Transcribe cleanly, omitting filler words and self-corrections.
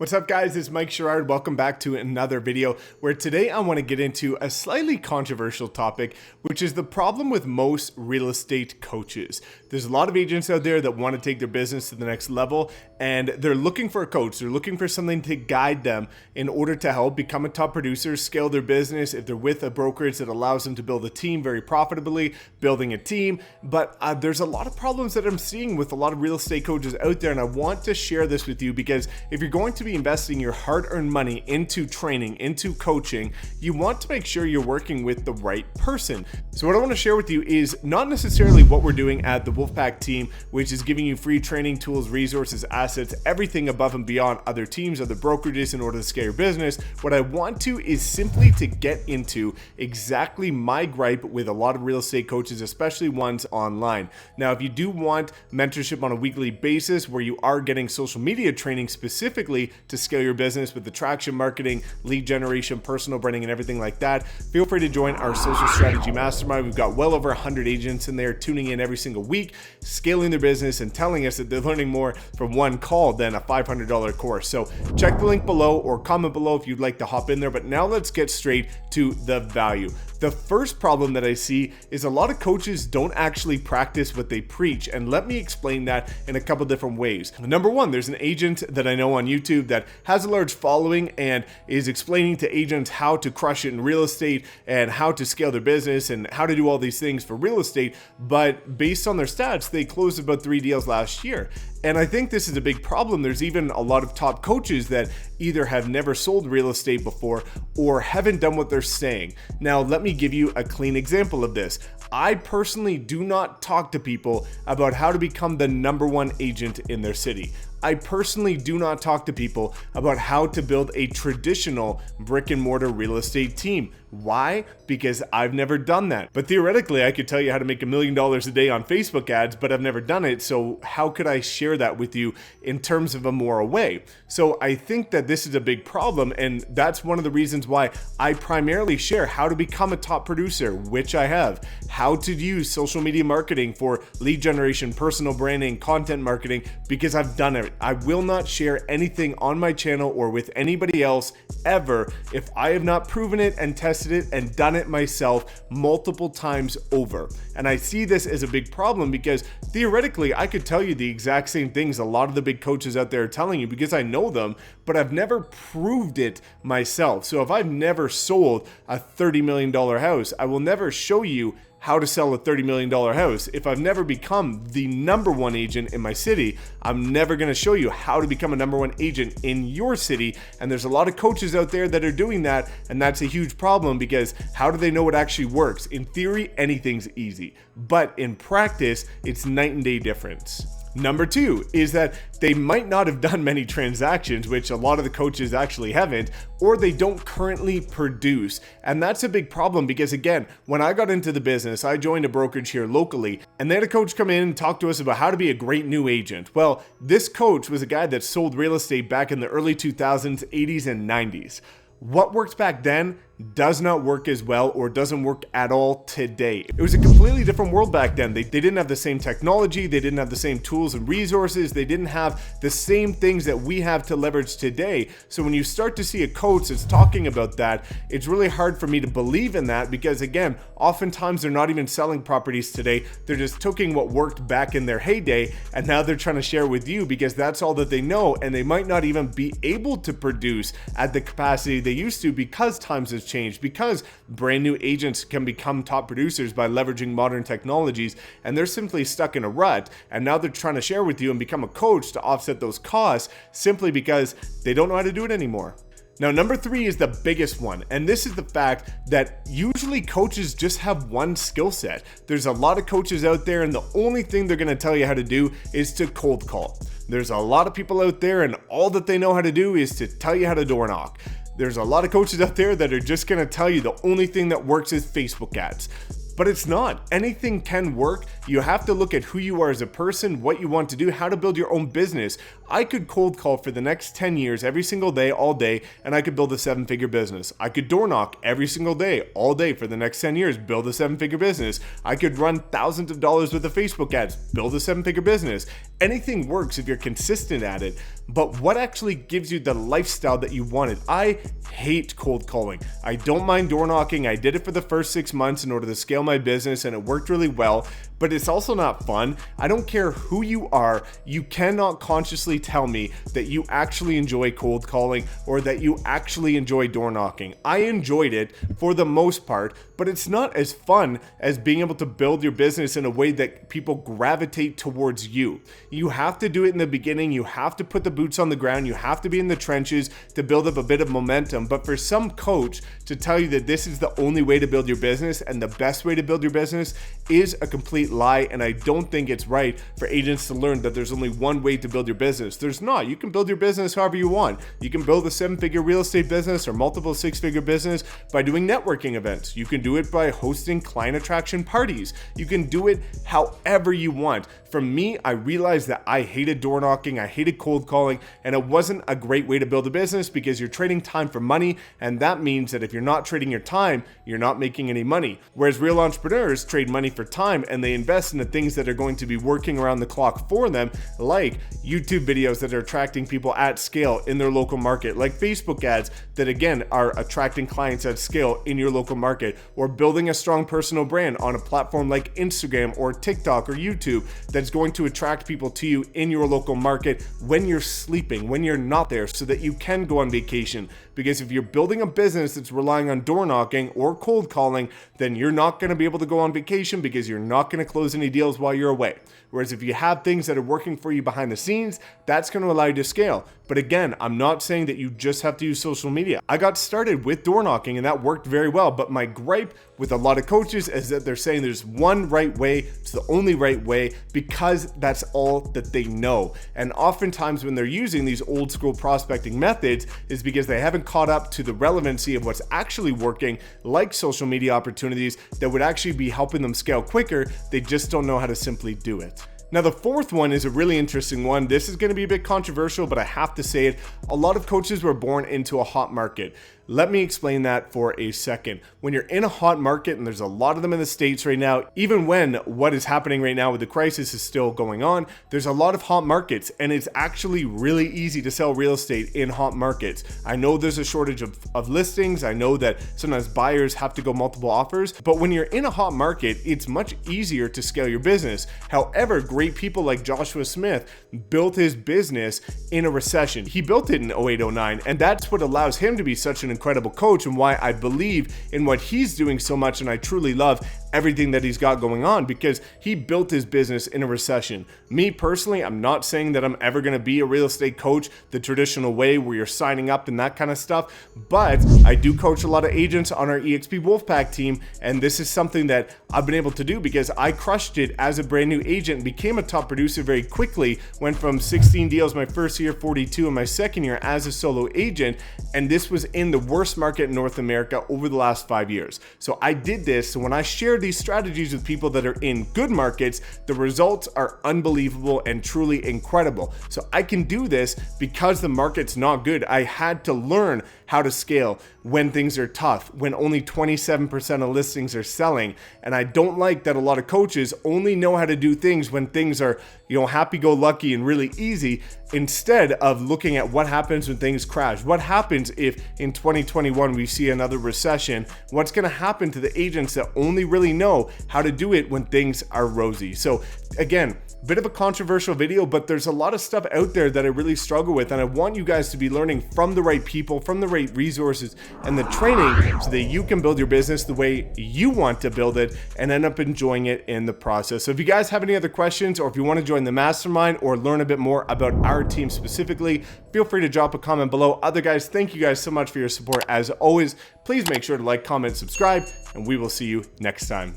What's up guys, it's Mike Sherrard. Welcome back to another video where today I want to get into a slightly controversial topic, which is the problem with most real estate coaches. There's a lot of agents out there that want to take their business to the next level and they're looking for a coach. They're looking for something to guide them in order to help become a top producer, scale their business. If they're with a brokerage that allows them to build a team very profitably, building a team. But there's a lot of problems that I'm seeing with a lot of real estate coaches out there, and I want to share this with you because if you're going to be investing your hard-earned money into training, into coaching, you want to make sure you're working with the right person. So what I want to share with you is not necessarily what we're doing at the Wolfpack team, which is giving you free training, tools, resources, assets, everything above and beyond other teams, other brokerages in order to scale your business. What I want to is simply to get into exactly my gripe with a lot of real estate coaches, especially ones online. Now, if you do want mentorship on a weekly basis where you are getting social media training specifically to scale your business with attraction marketing, lead generation, personal branding, and everything like that, feel free to join our social strategy mastermind. We've got well over 100 agents in there tuning in every single week, scaling their business and telling us that they're learning more from one call than a $500 course. So check the link below or comment below if you'd like to hop in there. But now let's get straight to the value. The first problem that I see is a lot of coaches don't actually practice what they preach. And let me explain that in a couple different ways. Number one, there's an agent that I know on YouTube that has a large following and is explaining to agents how to crush it in real estate and how to scale their business and how to do all these things for real estate. But based on their stats, they closed about 3 deals last year. And I think this is a big problem. There's even a lot of top coaches that either have never sold real estate before or haven't done what they're saying. Now, let me give you a clean example of this. I personally do not talk to people about how to become the #1 agent in their city. I personally do not talk to people about how to build a traditional brick and mortar real estate team. Why? Because I've never done that. But theoretically, I could tell you how to make $1 million a day on Facebook ads, but I've never done it. So how could I share that with you in terms of a moral way? So I think that this is a big problem. And that's one of the reasons why I primarily share how to become a top producer, which I have, how to use social media marketing for lead generation, personal branding, content marketing, because I've done it. I will not share anything on my channel or with anybody else ever if I have not proven it and tested it and done it myself multiple times over. And I see this as a big problem because theoretically I could tell you the exact same things a lot of the big coaches out there are telling you because I know them, but I've never proved it myself. So if I've never sold a $30 million house, I will never show you how to sell a $30 million house. If I've never become the #1 agent in my city, I'm never gonna show you how to become a #1 agent in your city. And there's a lot of coaches out there that are doing that, and that's a huge problem because how do they know what actually works? In theory, anything's easy, but in practice, it's night and day difference. Number two is that they might not have done many transactions, which a lot of the coaches actually haven't, or they don't currently produce. And that's a big problem because again, when I got into the business, I joined a brokerage here locally and they had a coach come in and talk to us about how to be a great new agent. Well, this coach was a guy that sold real estate back in the early 2000s, 80s, and 90s. What worked back then does not work as well or doesn't work at all today. It was a completely different world back then. They didn't have the same technology, they didn't have the same tools and resources, they didn't have the same things that we have to leverage today. So when you start to see a coach that's talking about that, it's really hard for me to believe in that because again, oftentimes they're not even selling properties today. They're just taking what worked back in their heyday and now they're trying to share with you because that's all that they know, and they might not even be able to produce at the capacity they used to because times have changed, because brand new agents can become top producers by leveraging modern technologies, and they're simply stuck in a rut. And now they're trying to share with you and become a coach to offset those costs simply because they don't know how to do it anymore. Now, number three is the biggest one, and this is the fact that usually coaches just have one skill set. There's a lot of coaches out there, and the only thing they're going to tell you how to do is to cold call. There's a lot of people out there, and all that they know how to do is to tell you how to door knock. There's a lot of coaches out there that are just going to tell you the only thing that works is Facebook ads. But it's not. Anything can work. You have to look at who you are as a person, what you want to do, how to build your own business. I could cold call for the next 10 years every single day, all day, and I could build a 7-figure business. I could door knock every single day, all day for the next 10 years, build a 7-figure business. I could run thousands of dollars worth of Facebook ads, build a 7-figure business. Anything works if you're consistent at it. But what actually gives you the lifestyle that you wanted? I hate cold calling. I don't mind door knocking. I did it for the first 6 months in order to scale my business, and it worked really well, but it's also not fun. I don't care who you are. You cannot consciously tell me that you actually enjoy cold calling or that you actually enjoy door knocking. I enjoyed it for the most part, but it's not as fun as being able to build your business in a way that people gravitate towards you. You have to do it in the beginning. You have to put the boots on the ground. You have to be in the trenches to build up a bit of momentum. But for some coach to tell you that this is the only way to build your business and the best way to build your business is a complete lie. And I don't think it's right for agents to learn that there's only one way to build your business. There's not. You can build your business however you want. You can build a 7-figure real estate business or multiple 6-figure business by doing networking events. You can do it by hosting client attraction parties. You can do it however you want. For me, I realized that I hated door knocking, I hated cold calling, and it wasn't a great way to build a business because you're trading time for money, and that means that if you're not trading your time, you're not making any money. Whereas real entrepreneurs trade money for time, and they invest in the things that are going to be working around the clock for them, like YouTube videos that are attracting people at scale in their local market, like Facebook ads that again are attracting clients at scale in your local market, or building a strong personal brand on a platform like Instagram or TikTok or YouTube that's going to attract people to you in your local market when you're sleeping, when you're not there, so that you can go on vacation. Because if you're building a business that's relying on door knocking or cold calling, then you're not going to be able to go on vacation because you're not going to close any deals while you're away. Whereas if you have things that are working for you behind the scenes, that's going to allow you to scale. But again, I'm not saying that you just have to use social media. I got started with door knocking and that worked very well. But my gripe with a lot of coaches is that they're saying there's one right way, it's the only right way, because that's all that they know. And oftentimes when they're using these old school prospecting methods is because they haven't caught up to the relevancy of what's actually working, like social media opportunities that would actually be helping them scale quicker. They just don't know how to simply do it. Now, the fourth one is a really interesting one. This is going to be a bit controversial, but I have to say it. A lot of coaches were born into a hot market. Let me explain that for a second. When you're in a hot market, and there's a lot of them in the States right now, even when what is happening right now with the crisis is still going on, there's a lot of hot markets, and it's actually really easy to sell real estate in hot markets. I know there's a shortage of listings. I know that sometimes buyers have to go multiple offers, but when you're in a hot market, it's much easier to scale your business. However, great people like Joshua Smith built his business in a recession. He built it in 08-09, and that's what allows him to be such an incredible coach and why I believe in what he's doing so much, and I truly love everything that he's got going on because he built his business in a recession. Me personally, I'm not saying that I'm ever going to be a real estate coach the traditional way where you're signing up and that kind of stuff, but I do coach a lot of agents on our EXP Wolfpack team, and this is something that I've been able to do because I crushed it as a brand new agent and became a top producer very quickly. Went from 16 deals my first year, 42 in my second year as a solo agent, and this was in the worst market in North America over the last 5 years. So I did this, so when I shared these strategies with people that are in good markets, the results are unbelievable and truly incredible. So I can do this because the market's not good. I had to learn how to scale when things are tough, when only 27% of listings are selling. And I don't like that a lot of coaches only know how to do things when things are, happy-go-lucky and really easy, instead of looking at what happens when things crash. What happens if in 2021 we see another recession? What's going to happen to the agents that only really know how to do it when things are rosy? So again, bit of a controversial video, but there's a lot of stuff out there that I really struggle with, and I want you guys to be learning from the right people, from the right resources and the training so that you can build your business the way you want to build it and end up enjoying it in the process. So if you guys have any other questions, or if you want to join the mastermind or learn a bit more about our team specifically, feel free to drop a comment below. Other guys, thank you guys so much for your support. As always, please make sure to like, comment, subscribe, and we will see you next time.